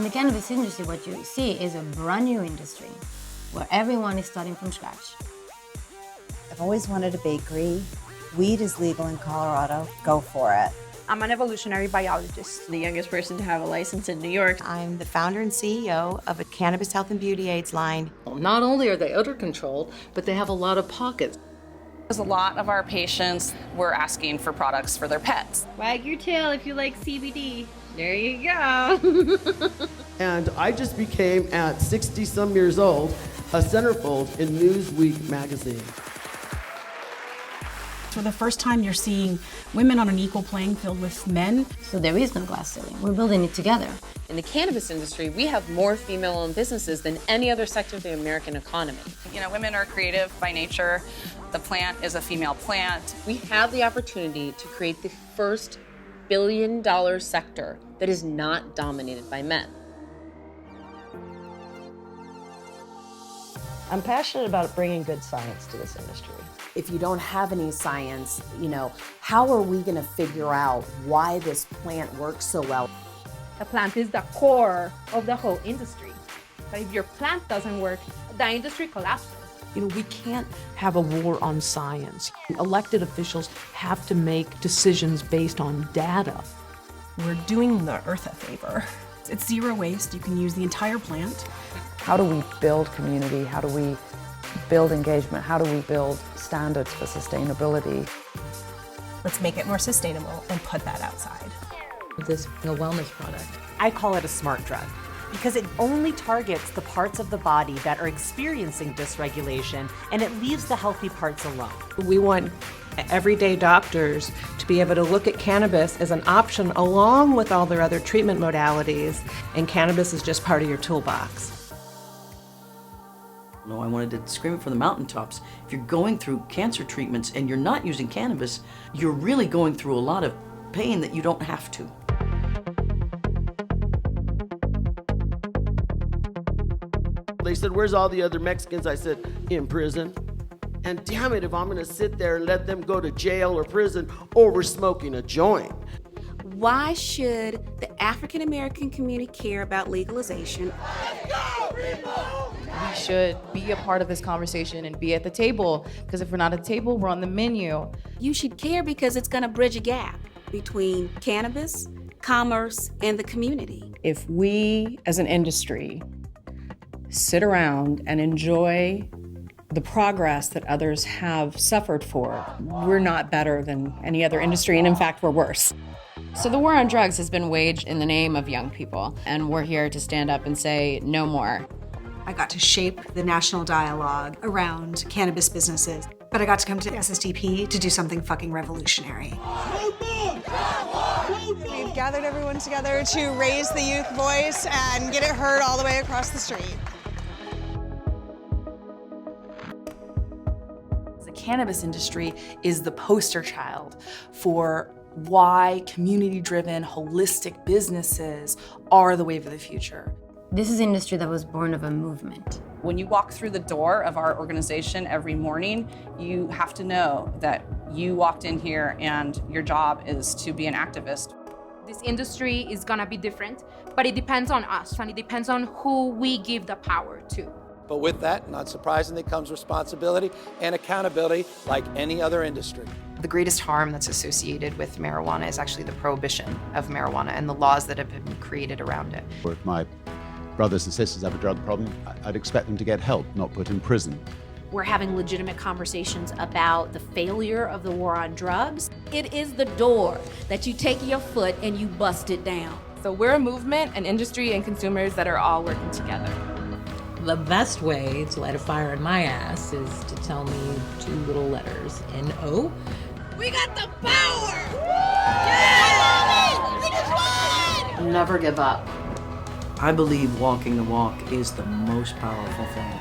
In the cannabis industry, what you see is a brand new industry where everyone is starting from scratch. I've always wanted a bakery. Weed is legal in Colorado. Go for it. I'm an evolutionary biologist. The youngest person to have a license in New York. I'm the founder and CEO of a cannabis health and beauty aids line. Not only are they odor controlled, but they have a lot of pockets. A lot of our patients were asking for products for their pets. Wag your tail if you like CBD. There you go. And I just became, at 60-some years old, a centerfold in Newsweek magazine. For the first time, you're seeing women on an equal playing field with men. So there is no glass ceiling. We're building it together. In the cannabis industry, we have more female-owned businesses than any other sector of the American economy. You know, women are creative by nature. The plant is a female plant. We have the opportunity to create the first billion-dollar sector that is not dominated by men. I'm passionate about bringing good science to this industry. If you don't have any science, how are we going to figure out why this plant works so well? The plant is the core of the whole industry. But if your plant doesn't work, the industry collapses. We can't have a war on science. Elected officials have to make decisions based on data. We're doing the earth a favor. It's zero waste. You can use the entire plant. How do we build community? How do we build engagement? How do we build standards for sustainability? Let's make it more sustainable and put that outside. This is a wellness product. I call it a smart drug because it only targets the parts of the body that are experiencing dysregulation, and it leaves the healthy parts alone. We want everyday doctors to be able to look at cannabis as an option along with all their other treatment modalities, and cannabis is just part of your toolbox. No, I wanted to scream it from the mountaintops. If you're going through cancer treatments and you're not using cannabis, you're really going through a lot of pain that you don't have to. They said, "Where's all the other Mexicans?" I said, "In prison." And damn it, if I'm gonna sit there and let them go to jail or prison over smoking a joint. Why should the African American community care about legalization? We should be a part of this conversation and be at the table, because if we're not at the table, we're on the menu. You should care because it's going to bridge a gap between cannabis, commerce, and the community. If we, as an industry, sit around and enjoy the progress that others have suffered for, we're not better than any other industry, and in fact, we're worse. So the war on drugs has been waged in the name of young people, and we're here to stand up and say no more. I got to shape the national dialogue around cannabis businesses, but I got to come to SSDP to do something fucking revolutionary. We've gathered everyone together to raise the youth voice and get it heard all the way across the street. The cannabis industry is the poster child for why community-driven, holistic businesses are the wave of the future. This is an industry that was born of a movement. When you walk through the door of our organization every morning, you have to know that you walked in here and your job is to be an activist. This industry is gonna be different, but it depends on us, and it depends on who we give the power to. But with that, not surprisingly, comes responsibility and accountability like any other industry. The greatest harm that's associated with marijuana is actually the prohibition of marijuana and the laws that have been created around it. If my brothers and sisters have a drug problem, I'd expect them to get help, not put in prison. We're having legitimate conversations about the failure of the war on drugs. It is the door that you take your foot and you bust it down. So we're a movement, an industry, and consumers that are all working together. The best way to light a fire in my ass is to tell me two little letters, N-O. We got the power! Yeah! We just won! Never give up. I believe walking the walk is the most powerful thing